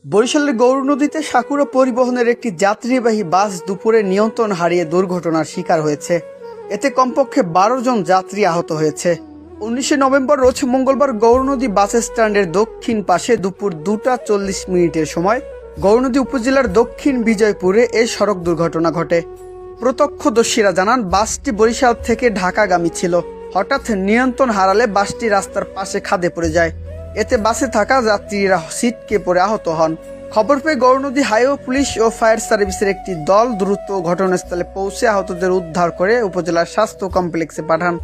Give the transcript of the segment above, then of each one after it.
বরিশালের গৌরনদীতে সাকুরা পরিবহনের একটি যাত্রীবাহী বাস দুপুরে নিয়ন্ত্রণ হারিয়ে দুর্ঘটনার শিকার হয়েছে। এতে কমপক্ষে 12 জন যাত্রী আহত হয়েছে। 19 নভেম্বর রোজ মঙ্গলবার গৌরনদী বাস স্ট্যান্ডের দক্ষিণ পাশে দুপুর 2:40 সময় গৌরনদী উপজেলার দক্ষিণ বিজয়পুরে এই সড়ক দুর্ঘটনা ঘটে। প্রত্যক্ষদর্শীরা জানান, বাসটি বরিশাল থেকে ঢাকাগামী ছিল। হঠাৎ নিয়ন্ত্রণ হারালে বাসটি রাস্তার পাশে খাদে পড়ে যায়। এতে বাসে থাকা যাত্রীরা ছিটকে পড়ে আহত হন। খবর পেয়ে গৌরনদী হাইওয়ে পুলিশ ও ফায়ার সার্ভিসের একটি দল দ্রুত ঘটনাস্থলে পৌঁছে আহতদের উদ্ধার করে উপজেলার স্বাস্থ্য কমপ্লেক্সে পাঠান।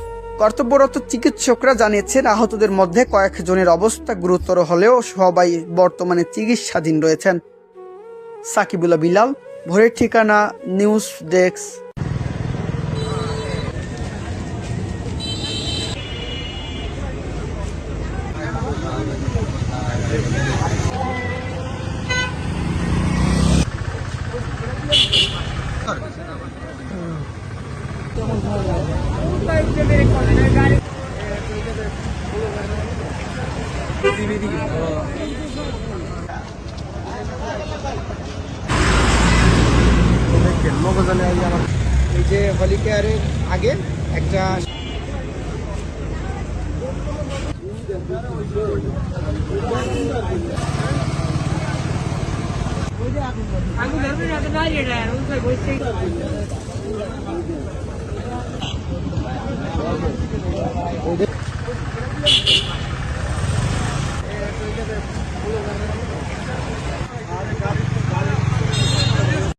কর্তব্যরত চিকিৎসকরা জানিয়েছেন, আহতদের মধ্যে কয়েকজনের অবস্থা গুরুতর হলেও সবাই বর্তমানে চিকিৎসাধীন রয়েছেন। সাকিবুল্লাহ বিলাল, ভোরের ঠিকানা, নিউজ ডেস্ক। এই যে হলিকেয়ারের আগে একটা আগুন